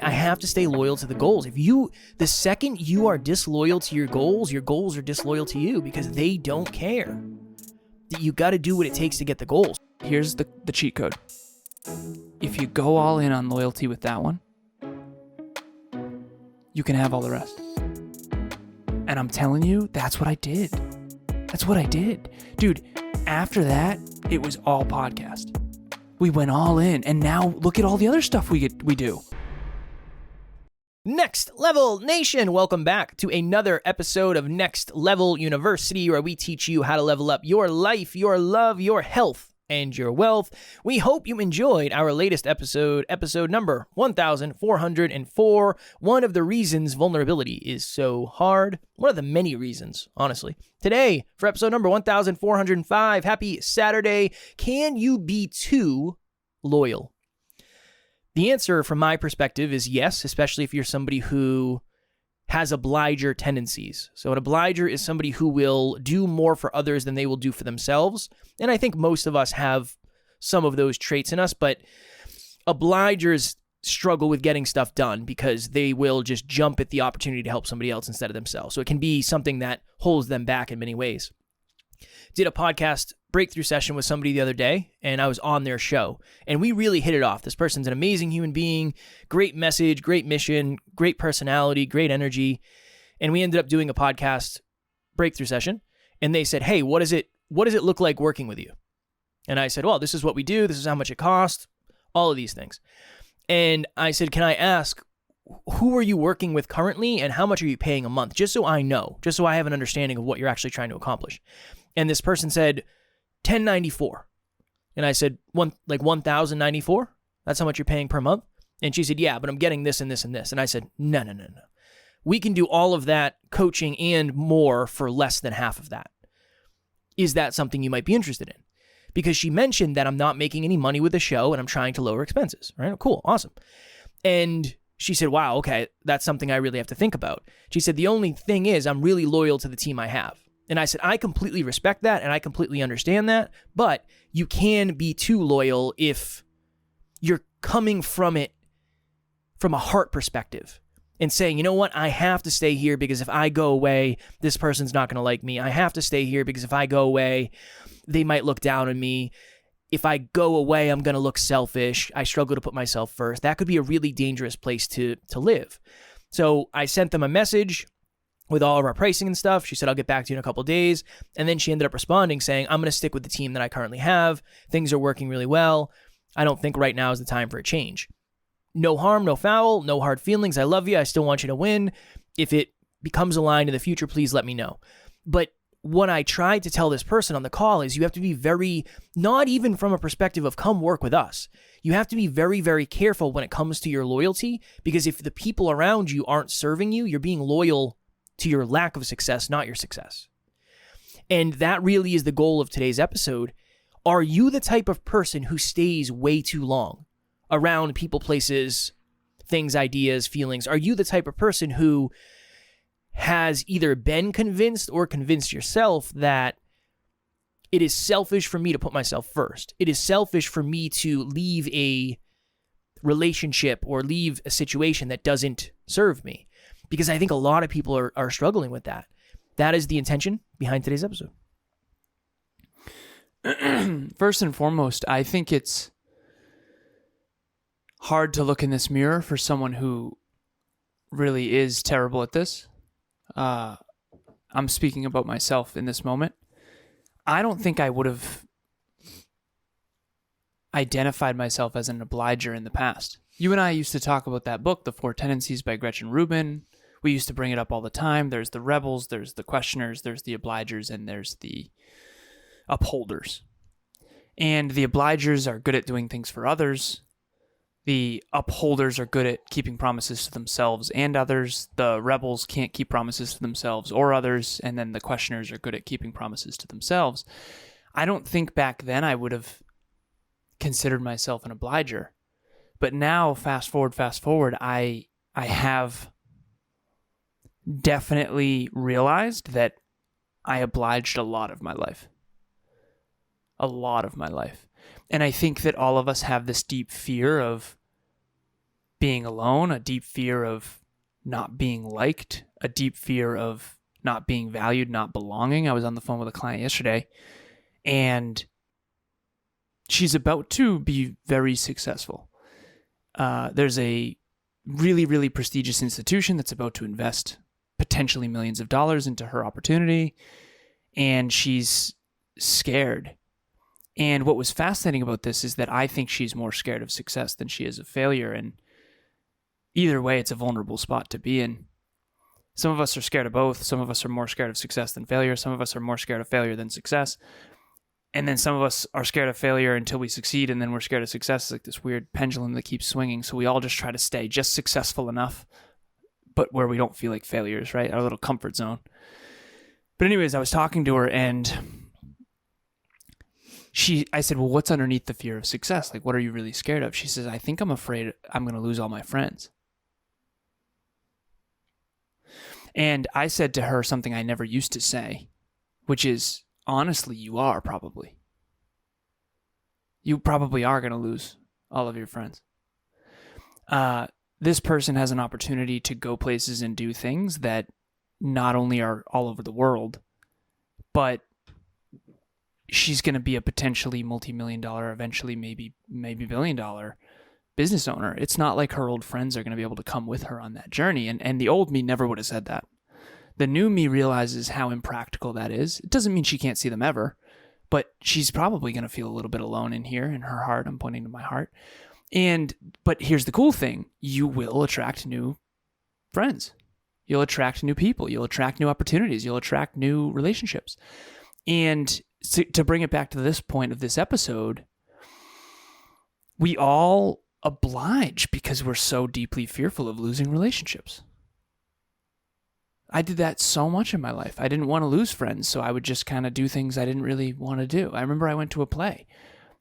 I have to stay loyal to the goals. The second you are disloyal to your goals are disloyal to you because they don't care. You got to do what it takes to get the goals. Here's the cheat code. If you go all in on loyalty with that one, you can have all the rest. And I'm telling you, that's what I did. Dude, after that, it was all podcast. We went all in, and now look at all the other stuff we do. Next Level Nation, welcome back to another episode of Next Level University, where we teach you how to level up your life, your love, your health, and your wealth. We hope you enjoyed our latest episode number 1404. One of the reasons vulnerability is so hard. One of the many reasons, honestly. Today, for episode number 1405, happy Saturday. Can you be too loyal? The answer from my perspective is yes, especially if you're somebody who has obliger tendencies. So an obliger is somebody who will do more for others than they will do for themselves. And I think most of us have some of those traits in us, but obligers struggle with getting stuff done because they will just jump at the opportunity to help somebody else instead of themselves. So it can be something that holds them back in many ways. Did a podcast breakthrough session with somebody the other day, and I was on their show, and we really hit it off. This person's an amazing human being, great message, great mission, great personality, great energy, and we ended up doing a podcast breakthrough session, and they said, hey, what does it look like working with you? And I said, well, this is what we do, this is how much it costs, all of these things. And I said, can I ask, who are you working with currently, and how much are you paying a month? Just so I know, just so I have an understanding of what you're actually trying to accomplish. And this person said, $10.94. And I said, $1,094? That's how much you're paying per month? And she said, yeah, but I'm getting this and this and this. And I said, no. We can do all of that coaching and more for less than half of that. Is that something you might be interested in? Because she mentioned that I'm not making any money with the show and I'm trying to lower expenses, right? Cool, awesome. And she said, wow, okay, that's something I really have to think about. She said, the only thing is I'm really loyal to the team I have. And I said, I completely respect that and I completely understand that, but you can be too loyal if you're coming from it from a heart perspective and saying, you know what, I have to stay here because if I go away, this person's not going to like me. I have to stay here because if I go away, they might look down on me. If I go away, I'm going to look selfish. I struggle to put myself first. That could be a really dangerous place to live. So I sent them a message with all of our pricing and stuff. She said, I'll get back to you in a couple of days. And then she ended up responding saying, I'm going to stick with the team that I currently have. Things are working really well. I don't think right now is the time for a change. No harm, no foul, no hard feelings. I love you. I still want you to win. If it becomes aligned in the future, please let me know. But what I tried to tell this person on the call is you have to be very, not even from a perspective of come work with us. You have to be very, very careful when it comes to your loyalty, because if the people around you aren't serving you, you're being loyal to your lack of success, not your success. And that really is the goal of today's episode. Are you the type of person who stays way too long around people, places, things, ideas, feelings? Are you the type of person who has either been convinced or convinced yourself that it is selfish for me to put myself first? It is selfish for me to leave a relationship or leave a situation that doesn't serve me. Because I think a lot of people are struggling with that. That is the intention behind today's episode. First and foremost, I think it's hard to look in this mirror for someone who really is terrible at this. I'm speaking about myself in this moment. I don't think I would have identified myself as an obliger in the past. You and I used to talk about that book, The Four Tendencies by Gretchen Rubin. We used to bring it up all the time. There's the rebels, there's the questioners, there's the obligers, and there's the upholders. And the obligers are good at doing things for others. The upholders are good at keeping promises to themselves and others. The rebels can't keep promises to themselves or others. And then the questioners are good at keeping promises to themselves. I don't think back then I would have considered myself an obliger. But now, fast forward, I have definitely realized that I obliged a lot of my life. A lot of my life. And I think that all of us have this deep fear of being alone, a deep fear of not being liked, a deep fear of not being valued, not belonging. I was on the phone with a client yesterday, and she's about to be very successful. There's a really, really prestigious institution that's about to invest potentially millions of dollars into her opportunity, and she's scared. And what was fascinating about this is that I think she's more scared of success than she is of failure, and either way, it's a vulnerable spot to be in. Some of us are scared of both. Some of us are more scared of success than failure. Some of us are more scared of failure than success. And then some of us are scared of failure until we succeed, and then we're scared of success. It's like this weird pendulum that keeps swinging. So we all just try to stay just successful enough, but where we don't feel like failures, right? Our little comfort zone. But anyways, I was talking to her, and I said, well, what's underneath the fear of success? Like, what are you really scared of? She says, I think I'm afraid I'm going to lose all my friends. And I said to her something I never used to say, which is, honestly, you are probably. You probably are going to lose all of your friends. This person has an opportunity to go places and do things that not only are all over the world, but she's going to be a potentially multi-million-dollar, eventually maybe billion-dollar business owner. It's not like her old friends are going to be able to come with her on that journey. And the old me never would have said that. The new me realizes how impractical that is. It doesn't mean she can't see them ever, but she's probably going to feel a little bit alone in here in her heart. I'm pointing to my heart. But here's the cool thing. You will attract new friends. You'll attract new people. You'll attract new opportunities. You'll attract new relationships. And to bring it back to this point of this episode, we all oblige because we're so deeply fearful of losing relationships. I did that so much in my life. I didn't want to lose friends, so I would just kind of do things I didn't really want to do. I remember I went to a play,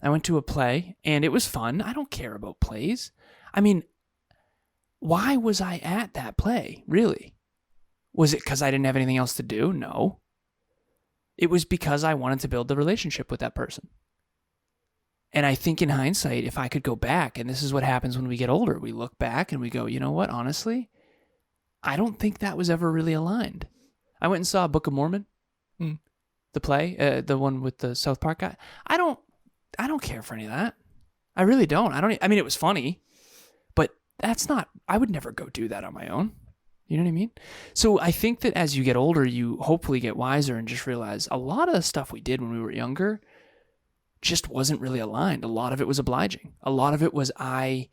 and it was fun. I don't care about plays. I mean, why was I at that play, really? Was it because I didn't have anything else to do? No. It was because I wanted to build the relationship with that person. And I think in hindsight, if I could go back, and this is what happens when we get older, we look back and we go, you know what, honestly, I don't think that was ever really aligned. I went and saw Book of Mormon, the play, the one with the South Park guy. I don't care for any of that. I really don't. I mean, it was funny, but I would never go do that on my own. You know what I mean? So I think that as you get older, you hopefully get wiser and just realize a lot of the stuff we did when we were younger just wasn't really aligned. A lot of it was obliging. A lot of it was I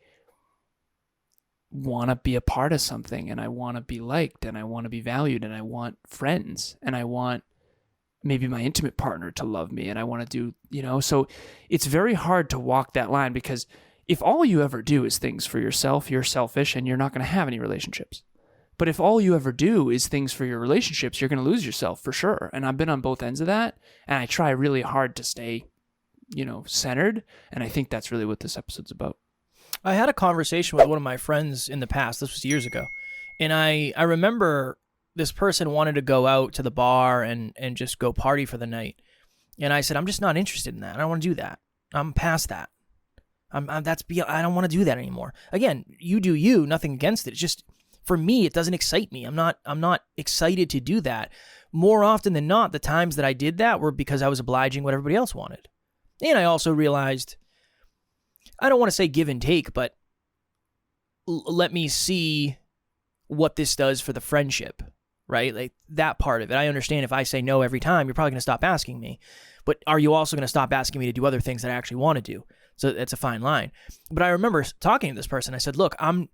want to be a part of something, and I want to be liked, and I want to be valued, and I want friends, and I want maybe my intimate partner to love me, and I want to do, so it's very hard to walk that line, because if all you ever do is things for yourself, you're selfish and you're not going to have any relationships. But if all you ever do is things for your relationships, you're going to lose yourself for sure. And I've been on both ends of that, and I try really hard to stay, centered. And I think that's really what this episode's about. I had a conversation with one of my friends in the past. This was years ago. And I remember this person wanted to go out to the bar and just go party for the night. And I said, I'm just not interested in that. I don't want to do that. I'm past that. I don't want to do that anymore. Again, you do you, nothing against it. It's just, for me, it doesn't excite me. I'm not excited to do that. More often than not, the times that I did that were because I was obliging what everybody else wanted. And I also realized, I don't want to say give and take, but let me see what this does for the friendship, right? Like that part of it. I understand if I say no every time, you're probably going to stop asking me. But are you also going to stop asking me to do other things that I actually want to do? So it's a fine line. But I remember talking to this person. I said, look, I'm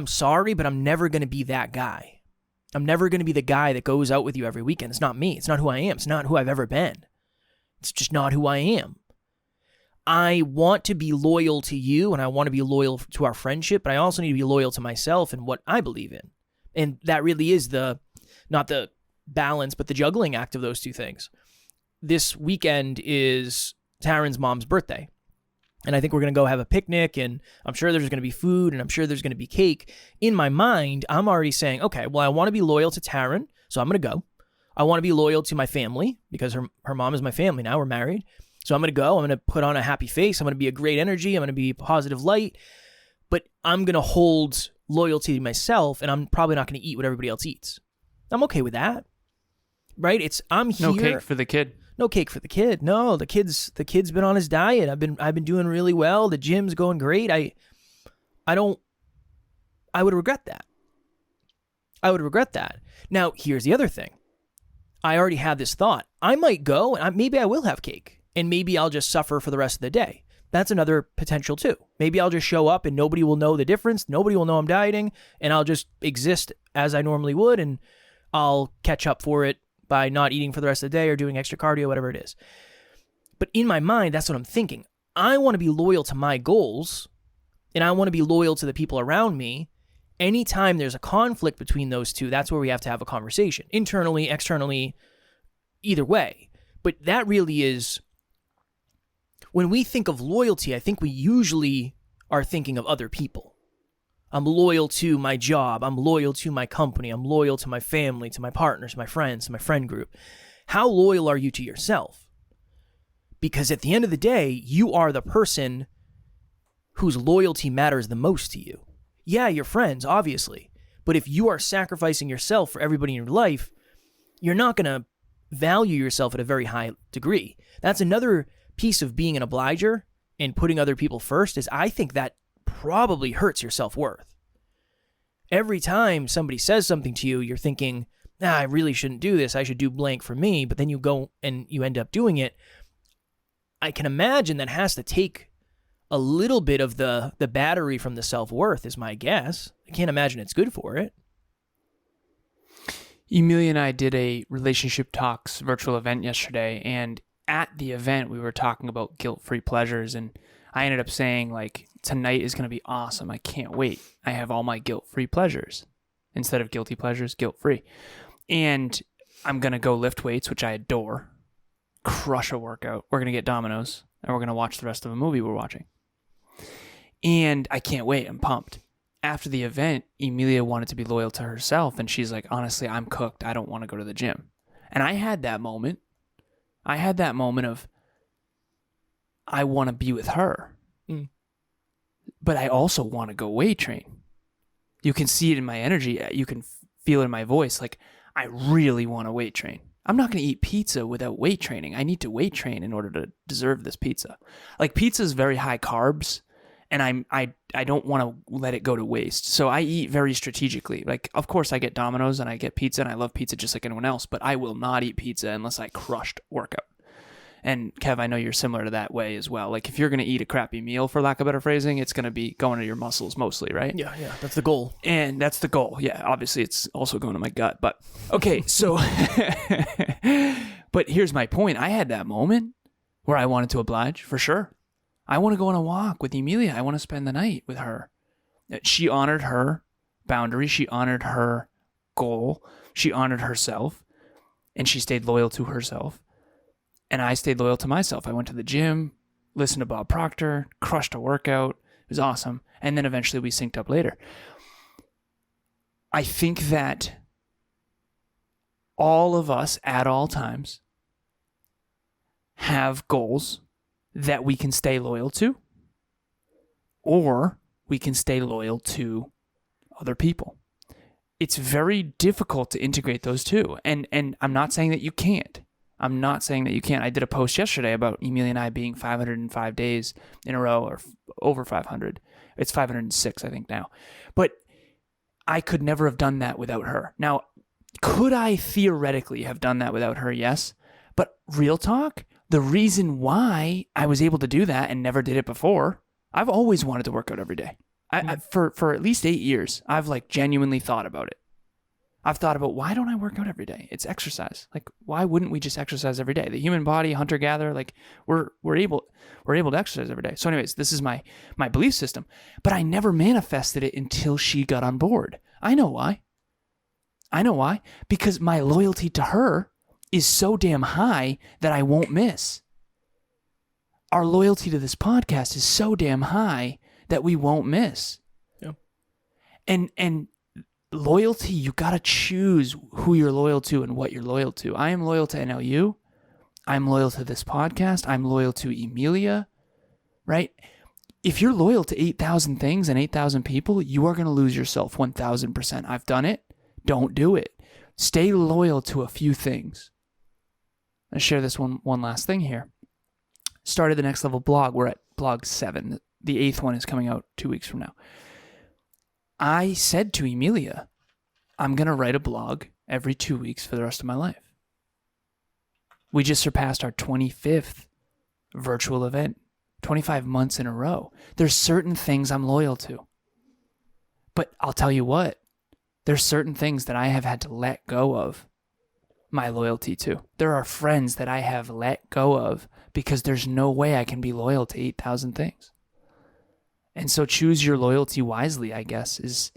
sorry, but I'm never going to be that guy. I'm never going to be the guy that goes out with you every weekend. It's not me. It's not who I am. It's not who I've ever been. It's just not who I am. I want to be loyal to you, and I want to be loyal to our friendship, but I also need to be loyal to myself and what I believe in. And that really is not the balance, but the juggling act of those two things. This weekend is Taryn's mom's birthday. And I think we're going to go have a picnic, and I'm sure there's going to be food, and I'm sure there's going to be cake. In my mind, I'm already saying, okay, well, I want to be loyal to Taryn, so I'm going to go. I want to be loyal to my family because her mom is my family now. We're married. So I'm going to go. I'm going to put on a happy face. I'm going to be a great energy. I'm going to be positive light. but I'm going to hold loyalty to myself, and I'm probably not going to eat what everybody else eats. I'm okay with that, right? I'm here. No cake for the kid. No cake for the kid. No, the kid's been on his diet. I've been doing really well. The gym's going great. I would regret that. I would regret that. Now, here's the other thing. I already had this thought. I might go and maybe I will have cake, and maybe I'll just suffer for the rest of the day. That's another potential too. Maybe I'll just show up and nobody will know the difference. Nobody will know I'm dieting, and I'll just exist as I normally would, and I'll catch up for it by not eating for the rest of the day or doing extra cardio, whatever it is. But in my mind, that's what I'm thinking. I want to be loyal to my goals, and I want to be loyal to the people around me. Anytime there's a conflict between those two, that's where we have to have a conversation. Internally, externally, either way. But that really is, when we think of loyalty, I think we usually are thinking of other people. I'm loyal to my job. I'm loyal to my company. I'm loyal to my family, to my partners, my friends, to my friend group. How loyal are you to yourself? Because at the end of the day, you are the person whose loyalty matters the most to you. Yeah, your friends, obviously. But if you are sacrificing yourself for everybody in your life, you're not going to value yourself at a very high degree. That's another piece of being an obliger and putting other people first, is I think that probably hurts your self-worth. Every time somebody says something to you, you're thinking, I really shouldn't do this. I should do blank for me. But then you go and you end up doing it. I can imagine that has to take a little bit of the battery from the self-worth, is my guess. I can't imagine it's good for it. Emilia and I did a Relationship Talks virtual event yesterday, and at the event, we were talking about guilt-free pleasures, and I ended up saying, like, tonight is going to be awesome. I can't wait. I have all my guilt-free pleasures. Instead of guilty pleasures, guilt-free. And I'm going to go lift weights, which I adore, crush a workout. We're going to get Domino's, and we're going to watch the rest of a movie we're watching. And I can't wait. I'm pumped. After the event, Emilia wanted to be loyal to herself, and she's like, honestly, I'm cooked. I don't want to go to the gym. And I had that moment. Of, I want to be with her. But I also want to go weight train. You can see it in my energy. You can feel it in my voice. Like, I really want to weight train. I'm not going to eat pizza without weight training. I need to weight train in order to deserve this pizza. Like, pizza is very high carbs, and I don't want to let it go to waste. So I eat very strategically. Like, of course, I get Domino's and I get pizza, and I love pizza just like anyone else, but I will not eat pizza unless I crushed workout. And Kev, I know you're similar to that way as well. Like, if you're going to eat a crappy meal, for lack of better phrasing, it's going to be going to your muscles mostly, right? Yeah, that's the goal. And that's the goal. Yeah, obviously it's also going to my gut. But okay, so, but here's my point. I had that moment where I wanted to oblige, for sure. I want to go on a walk with Emilia. I want to spend the night with her. She honored her boundary. She honored her goal. She honored herself, and she stayed loyal to herself. And I stayed loyal to myself. I went to the gym, listened to Bob Proctor, crushed a workout. It was awesome. And then eventually we synced up later. I think that all of us at all times have goals that we can stay loyal to, or we can stay loyal to other people. It's very difficult to integrate those two. And I'm not saying that you can't. I did a post yesterday about Emilia and I being 505 days in a row, or over 500. It's 506, I think, now. But I could never have done that without her. Now, could I theoretically have done that without her? Yes. But real talk, the reason why I was able to do that and never did it before, I've always wanted to work out every day. For at least 8 years, I've like genuinely thought about it. I've thought about, why don't I work out every day? It's exercise. Like, why wouldn't we just exercise every day? The human body, hunter-gatherer, like we're able to exercise every day. So anyways, this is my belief system. But I never manifested it until she got on board. I know why. Because my loyalty to her is so damn high that I won't miss. Our loyalty to this podcast is so damn high that we won't miss. Yeah. And loyalty, you got to choose who you're loyal to and what you're loyal to. I am loyal to NLU. I'm loyal to this podcast. I'm loyal to Emilia, right? if you're loyal to 8,000 things and 8,000 people, you are going to lose yourself 1,000%. I've done it. Don't do it. Stay loyal to a few things. I'll share this one last thing here. Started the Next Level blog. We're at blog 7. The 8th one is coming out 2 weeks from now. I said to Emilia, I'm going to write a blog every 2 weeks for the rest of my life. We just surpassed our 25th virtual event, 25 months in a row. There's certain things I'm loyal to. But I'll tell you what, there's certain things that I have had to let go of my loyalty to. There are friends that I have let go of because there's no way I can be loyal to 8,000 things. And so choose your loyalty wisely, I guess, is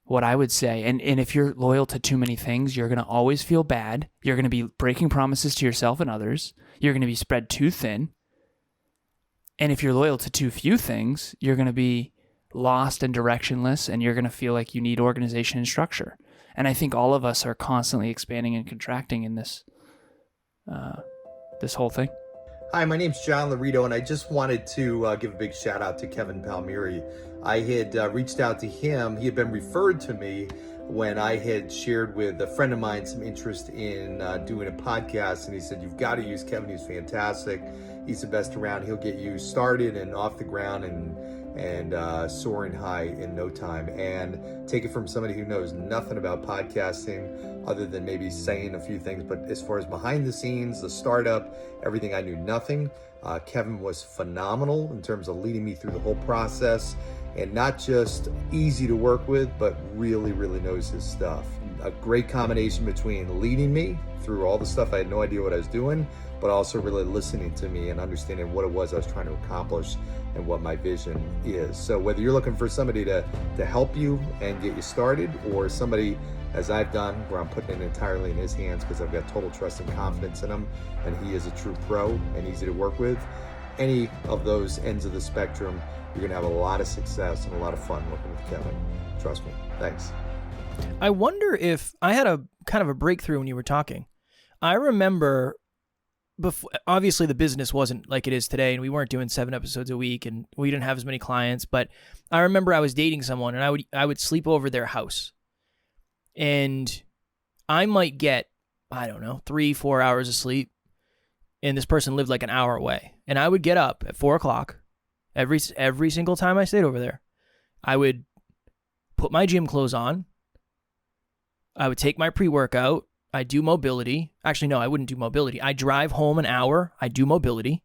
what I would say. And if you're loyal to too many things, you're going to always feel bad. You're going to be breaking promises to yourself and others. You're going to be spread too thin. And if you're loyal to too few things, you're going to be lost and directionless, and you're going to feel like you need organization and structure. And I think all of us are constantly expanding and contracting in this this whole thing. Hi, my name's John Laredo, and I just wanted to give a big shout out to Kevin Palmieri. I had reached out to him. He had been referred to me when I had shared with a friend of mine some interest in doing a podcast, and he said, you've got to use Kevin. He's fantastic. He's the best around. He'll get you started and off the ground and soaring high in no time. And take it from somebody who knows nothing about podcasting other than maybe saying a few things. But as far as behind the scenes, the startup, everything, I knew nothing. Kevin was phenomenal in terms of leading me through the whole process, and not just easy to work with, but really, really knows his stuff. A great combination between leading me through all the stuff I had no idea what I was doing, but also really listening to me and understanding what it was I was trying to accomplish and what my vision is. So whether you're looking for somebody to help you and get you started, or somebody, as I've done, where I'm putting it entirely in his hands because I've got total trust and confidence in him, and he is a true pro and easy to work with, any of those ends of the spectrum, you're going to have a lot of success and a lot of fun working with Kevin. Trust me. Thanks. I wonder if I had a kind of a breakthrough when you were talking. I remember before, obviously the business wasn't like it is today, and we weren't doing 7 episodes a week, and we didn't have as many clients, but I remember I was dating someone, and I would sleep over their house, and I might get, I don't know, 3-4 hours of sleep, and this person lived like an hour away, and I would get up at 4 o'clock every single time I stayed over there. I would put my gym clothes on. I would take my pre-workout. I do mobility. Actually, no, I wouldn't do mobility. I drive home an hour. I do mobility.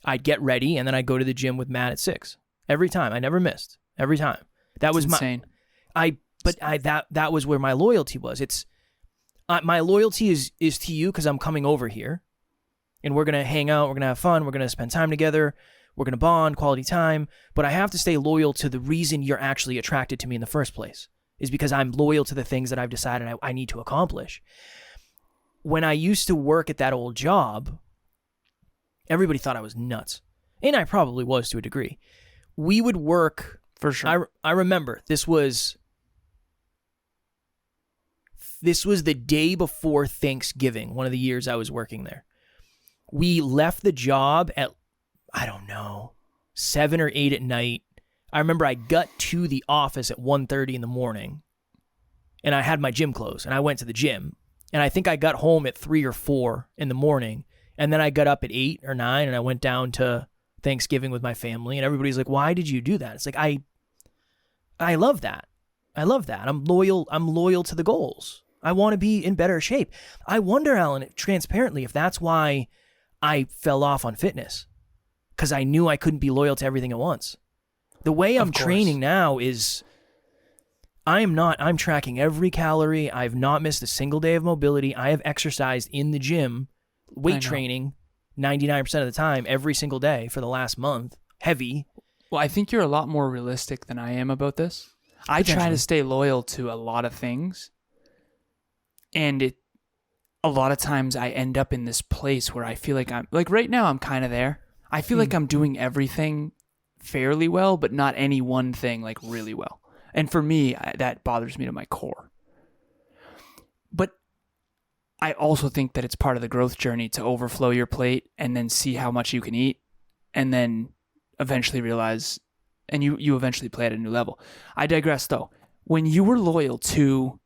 I'd get ready, and then I'd go to the gym with Matt at 6. Every time. I never missed. Every time. That was insane. That was where my loyalty was. It's my loyalty is to you because I'm coming over here, and we're gonna hang out. We're gonna have fun. We're gonna spend time together. We're gonna bond, quality time. But I have to stay loyal to the reason you're actually attracted to me in the first place, is because I'm loyal to the things that I've decided I need to accomplish. When I used to work at that old job, everybody thought I was nuts. And I probably was to a degree. We would work... For sure. I remember, this was the day before Thanksgiving, one of the years I was working there. We left the job at, I don't know, 7 or 8 at night. I remember I got to the office at 1:30 in the morning, and I had my gym clothes, and I went to the gym, and I think I got home at 3 or 4 in the morning, and then I got up at 8 or 9, and I went down to Thanksgiving with my family, and everybody's like, why did you do that? It's like, I love that. I love that. I'm loyal to the goals. I want to be in better shape. I wonder, Alan, transparently, if that's why I fell off on fitness, because I knew I couldn't be loyal to everything at once. The way I'm training now is I'm tracking every calorie. I've not missed a single day of mobility. I have exercised in the gym, weight training 99% of the time, every single day for the last month, heavy. Well, I think you're a lot more realistic than I am about this. I try to stay loyal to a lot of things, and a lot of times I end up in this place where I feel like right now I'm kind of there. I feel like I'm doing everything fairly well, but not any one thing like really well. And for me, that bothers me to my core. But I also think that it's part of the growth journey to overflow your plate and then see how much you can eat, and then eventually realize, and you eventually play at a new level. I digress though. When you were loyal to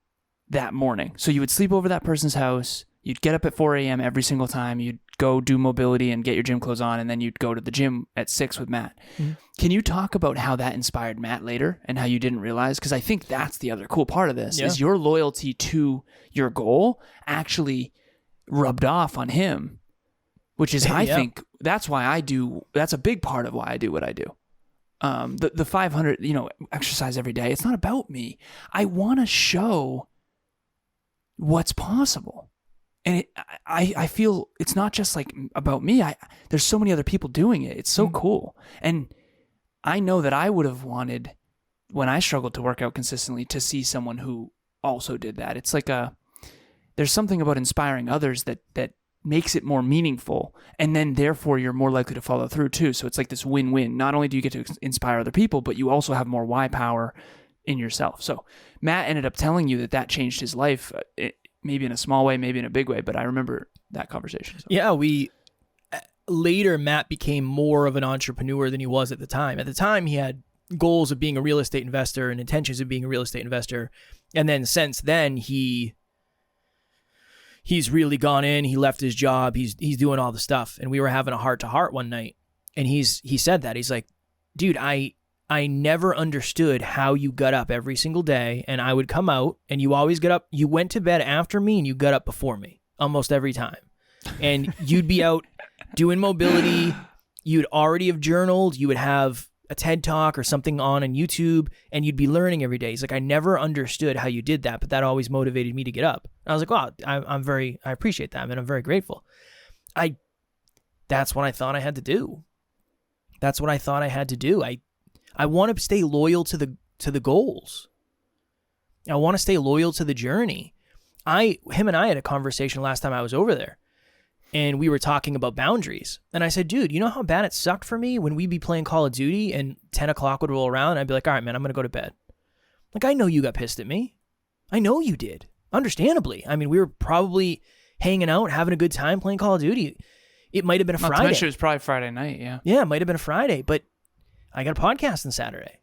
that morning, so you would sleep over that person's house, you'd get up at 4 a.m. every single time, you'd go do mobility and get your gym clothes on, and then you'd go to the gym at 6 with Matt. Mm-hmm. Can you talk about how that inspired Matt later and how you didn't realize? Because I think that's the other cool part of this, is your loyalty to your goal actually rubbed off on him, which is, I think, that's a big part of why I do what I do. The 500, exercise every day, it's not about me. I want to show what's possible. And I feel it's not just like about me. There's so many other people doing it. It's so cool. And I know that I would have wanted, when I struggled to work out consistently, to see someone who also did that. It's like there's something about inspiring others that makes it more meaningful. And then therefore you're more likely to follow through too. So it's like this win-win. Not only do you get to inspire other people, but you also have more why power in yourself. So Matt ended up telling you that changed his life. Maybe in a small way, maybe in a big way, but I remember that conversation. So. Yeah, later Matt became more of an entrepreneur than he was at the time. At the time, he had goals of being a real estate investor and intentions of being a real estate investor. And then since then, he's really gone in. He left his job. He's doing all the stuff. And we were having a heart-to-heart one night. And he said that. He's like, dude, I never understood how you got up every single day, and I would come out and you always get up. You went to bed after me and you got up before me almost every time. And you'd be out doing mobility. You'd already have journaled. You would have a TED Talk or something on YouTube, and you'd be learning every day. He's like, I never understood how you did that, but that always motivated me to get up. And I was like, wow, I appreciate that, and I'm very grateful. That's what I thought I had to do. That's what I thought I had to do. I want to stay loyal to the goals. I want to stay loyal to the journey. Him and I had a conversation last time I was over there, and we were talking about boundaries. And I said, dude, you know how bad it sucked for me when we'd be playing Call of Duty and 10 o'clock would roll around and I'd be like, all right, man, I'm going to go to bed. Like, I know you got pissed at me. I know you did. Understandably. I mean, we were probably hanging out, having a good time playing Call of Duty. It might have been a Friday. It was probably Friday night, yeah. Yeah, it might have been a Friday, but I got a podcast on Saturday.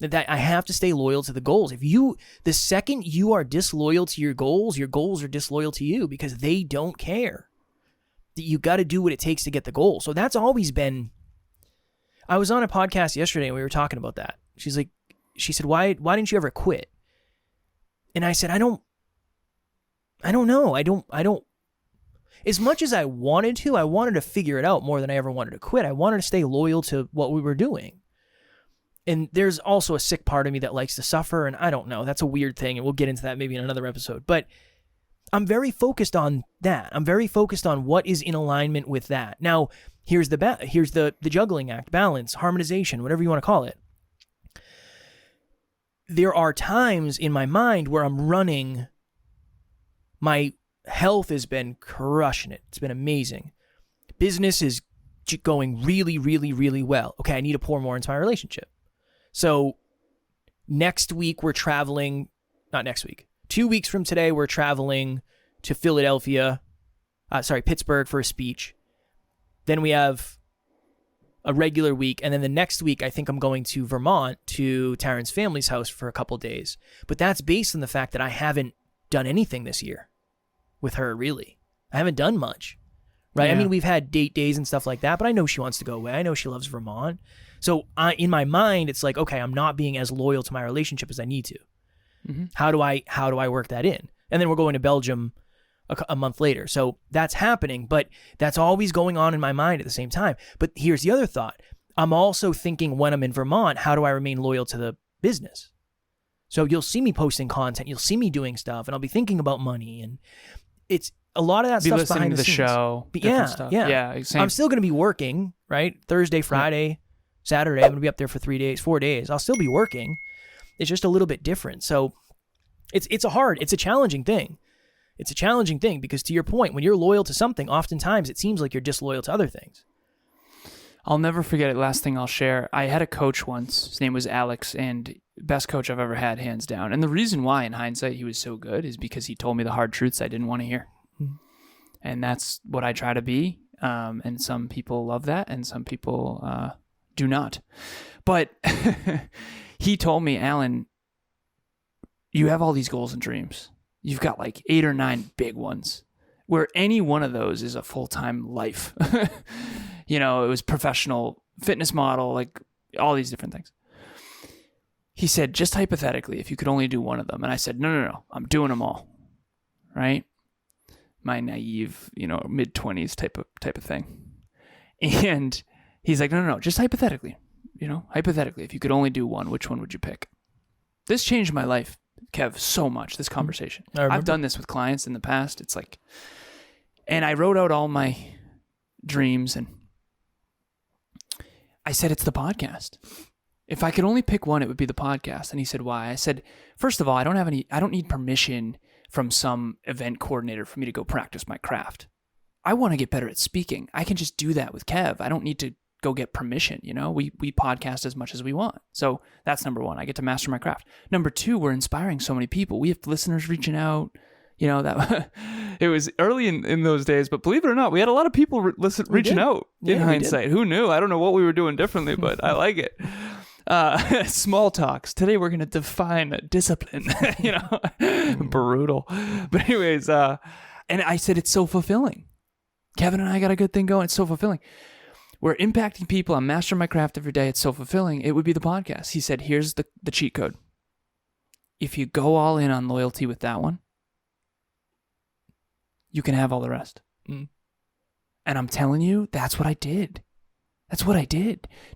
That I have to stay loyal to the goals. The second you are disloyal to your goals are disloyal to you because they don't care. That you got to do what it takes to get the goal. So that's always been. I was on a podcast yesterday and we were talking about that. She said, why didn't you ever quit? And I said, I don't know. I don't. As much as I wanted to figure it out more than I ever wanted to quit. I wanted to stay loyal to what we were doing. And there's also a sick part of me that likes to suffer, and I don't know. That's a weird thing, and we'll get into that maybe in another episode. But I'm very focused on that. I'm very focused on what is in alignment with that. Now, here's the juggling act, balance, harmonization, whatever you want to call it. There are times in my mind where I'm running. My health has been crushing it. It's been amazing. Business is going really, really, really well. Okay, I need to pour more into my relationship. So next week we're traveling, not next week, 2 weeks from today we're traveling to Pittsburgh for a speech. Then we have a regular week. And then the next week, I think I'm going to Vermont to Taryn's family's house for a couple days. But that's based on the fact that I haven't done anything this year with her, really. I haven't done much, right? Yeah. I mean, we've had date days and stuff like that, but I know she wants to go away. I know she loves Vermont. So in my mind, it's like, okay, I'm not being as loyal to my relationship as I need to. Mm-hmm. How do I work that in? And then we're going to Belgium a month later. So that's happening, but that's always going on in my mind at the same time. But here's the other thought. I'm also thinking when I'm in Vermont, how do I remain loyal to the business? So you'll see me posting content, you'll see me doing stuff, and I'll be thinking about money, and it's a lot of that stuff's behind the scenes. Show, stuff. Yeah. Same. I'm still going to be working, right? Thursday, Friday, Saturday, I'm going to be up there for 4 days. I'll still be working. It's just a little bit different. So it's a challenging thing. It's a challenging thing because, to your point, when you're loyal to something, oftentimes it seems like you're disloyal to other things. I'll never forget it. Last thing I'll share. I had a coach once. His name was Alex, and best coach I've ever had, hands down. And the reason why, in hindsight, he was so good is because he told me the hard truths I didn't want to hear. Mm-hmm. And that's what I try to be. And some people love that, and some people do not. But he told me, Alan, you have all these goals and dreams. You've got like 8 or 9 big ones where any one of those is a full-time life. It was professional fitness model, like all these different things. He said, just hypothetically, if you could only do one of them. And I said, no, I'm doing them all. Right? My naive, mid-20s type of thing. And he's like, no, just hypothetically, hypothetically, if you could only do one, which one would you pick? This changed my life, Kev, so much, this conversation. I've done this with clients in the past. It's like, and I wrote out all my dreams and I said, it's the podcast. If I could only pick one, it would be the podcast. And he said, why? I said, first of all, I don't need permission from some event coordinator for me to go practice my craft. I want to get better at speaking. I can just do that with Kev. I don't need to go get permission. We podcast as much as we want. So that's number one. I get to master my craft. Number two, we're inspiring so many people. We have listeners reaching out. That it was early in those days, but believe it or not, we had a lot of people reaching out in hindsight. Who knew? I don't know what we were doing differently, but I like it. Small talks. Today we're going to define discipline, brutal. But anyways, and I said, it's so fulfilling. Kevin and I got a good thing going. It's so fulfilling. We're impacting people. I'm mastering my craft every day. It's so fulfilling. It would be the podcast. He said, here's the cheat code. If you go all in on loyalty with that one, you can have all the rest. And I'm telling you, that's what I did.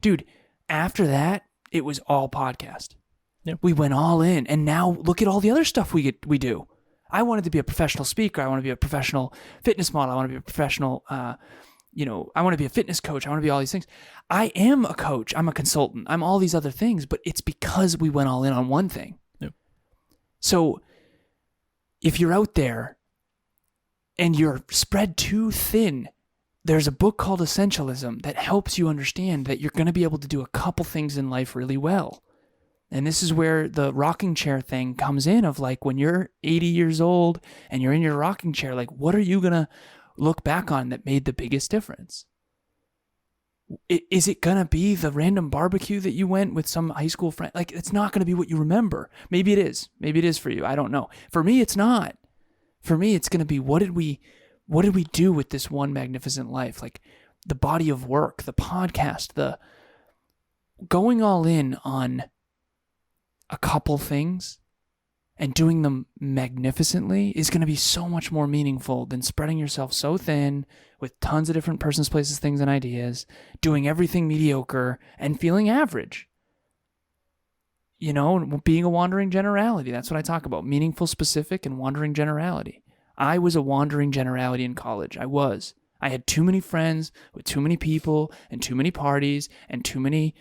Dude, after that, it was all podcast. Yep. We went all in. And now look at all the other stuff we do. I wanted to be a professional speaker. I want to be a professional fitness model. I want to be a professional, I want to be a fitness coach. I want to be all these things. I am a coach. I'm a consultant. I'm all these other things, but it's because we went all in on one thing. Yep. So if you're out there and you're spread too thin, there's a book called Essentialism that helps you understand that you're going to be able to do a couple things in life really well. And this is where the rocking chair thing comes in of like when you're 80 years old and you're in your rocking chair, like what are you going to look back on that made the biggest difference? Is it going to be the random barbecue that you went with some high school friend? Like it's not going to be what you remember. Maybe it is. Maybe it is for you. I don't know. For me, it's not. For me, it's going to be what did we do with this one magnificent life? Like the body of work, the podcast, the going all in on a couple things and doing them magnificently is going to be so much more meaningful than spreading yourself so thin with tons of different persons, places, things, and ideas, doing everything mediocre and feeling average. Being a wandering generality. That's what I talk about. Meaningful, specific, and wandering generality. I was a wandering generality in college. I had too many friends with too many people and too many parties and too many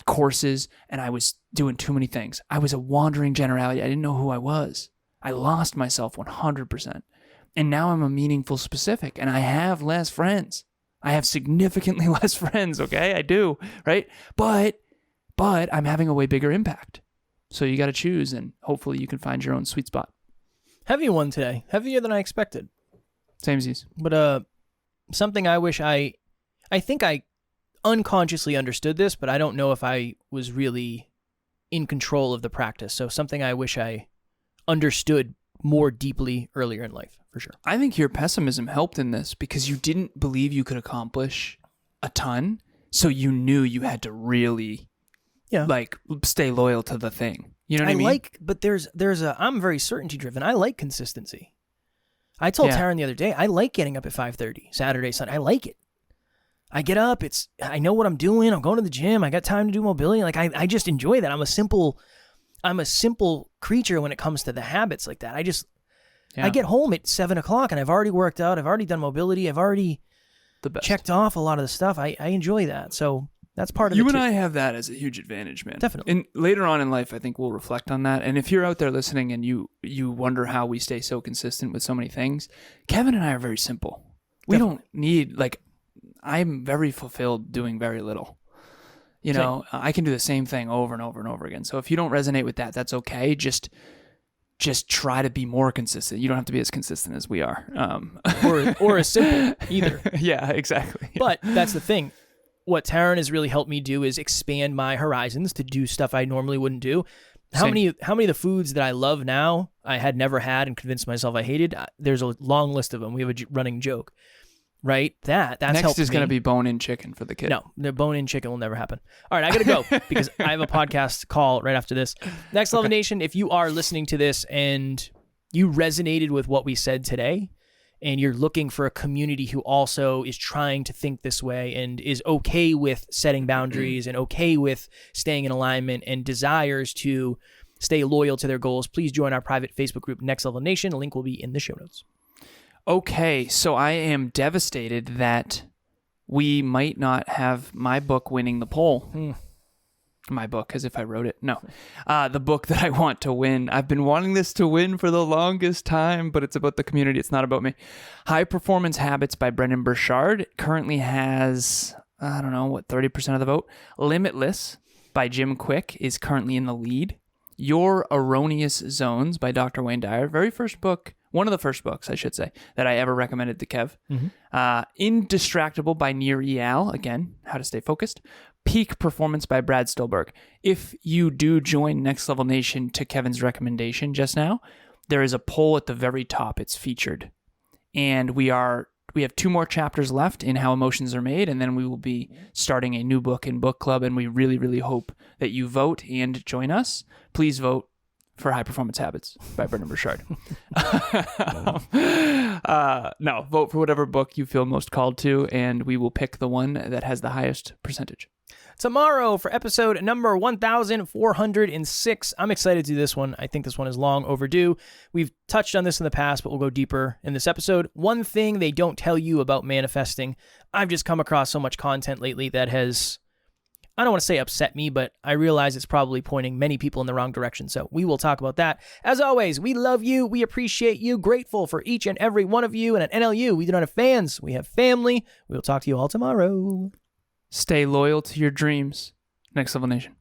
courses, and I was doing too many things. I was a wandering generality. I didn't know who I was. I lost myself 100%. And now I'm a meaningful specific, and I have less friends. I have significantly less friends, okay? I do, right? But I'm having a way bigger impact. So you got to choose, and hopefully you can find your own sweet spot. Heavy one today. Heavier than I expected. Samesies. But something I wish I think I unconsciously understood this, but I don't know if I was really in control of the practice. So something I wish I understood more deeply earlier in life, for sure. I think your pessimism helped in this because you didn't believe you could accomplish a ton. So you knew you had to really stay loyal to the thing. You know what I mean? But I'm very certainty driven. I like consistency. I told Taryn the other day, I like getting up at 5:30, Saturday, Sunday. I like it. I get up, I know what I'm doing. I'm going to the gym. I got time to do mobility. Like I just enjoy that. I'm a simple creature when it comes to the habits like that. I get home at 7:00 and I've already worked out. I've already done mobility. I've already checked off a lot of the stuff. I enjoy that. So that's part of it. You and I have that as a huge advantage, man. Definitely. And later on in life, I think we'll reflect on that. And if you're out there listening and you wonder how we stay so consistent with so many things, Kevin and I are very simple. We don't need, I'm very fulfilled doing very little. I can do the same thing over and over and over again. So if you don't resonate with that, that's okay. Just try to be more consistent. You don't have to be as consistent as we are. or as simple either. Yeah, exactly. But that's the thing. what Taryn has really helped me do is expand my horizons to do stuff I normally wouldn't do. How many of the foods that I love now I had never had and convinced myself I hated? There's a long list of them. We have a running joke, right? That's next is going to be bone-in chicken for the kid. No, the bone-in chicken will never happen. All right, I got to go because I have a podcast call right after this. Next Level Nation, if you are listening to this and you resonated with what we said today, and you're looking for a community who also is trying to think this way and is okay with setting boundaries and okay with staying in alignment and desires to stay loyal to their goals, please join our private Facebook group, Next Level Nation. A link will be in the show notes. Okay, so I am devastated that we might not have my book winning the poll. My book, as if I wrote it. No. The book that I want to win. I've been wanting this to win for the longest time, but it's about the community. It's not about me. High Performance Habits by Brendan Burchard currently has, 30% of the vote. Limitless by Jim Quick is currently in the lead. Your Erroneous Zones by Dr. Wayne Dyer. Very first book, one of the first books, I should say, that I ever recommended to Kev. Indistractable by Nir Eyal. Again, how to stay focused. Peak Performance by Brad Stolberg. If you do join Next Level Nation to Kevin's recommendation just now, there is a poll at the very top. It's featured. And we have 2 more chapters left in How Emotions Are Made, and then we will be starting a new book in Book Club, and we really, really hope that you vote and join us. Please vote for High Performance Habits by Brendan Burchard. No, vote for whatever book you feel most called to, and we will pick the one that has the highest percentage. Tomorrow for episode number 1406. I'm excited to do this one. I think this one is long overdue. We've touched on this in the past, but we'll go deeper in this episode. One thing they don't tell you about manifesting. I've just come across so much content lately that has, I don't want to say upset me, but I realize it's probably pointing many people in the wrong direction. So we will talk about that. As always, we love you. We appreciate you. Grateful for each and every one of you. And at NLU, we do not have fans. We have family. We will talk to you all tomorrow. Stay loyal to your dreams. Next Level Nation.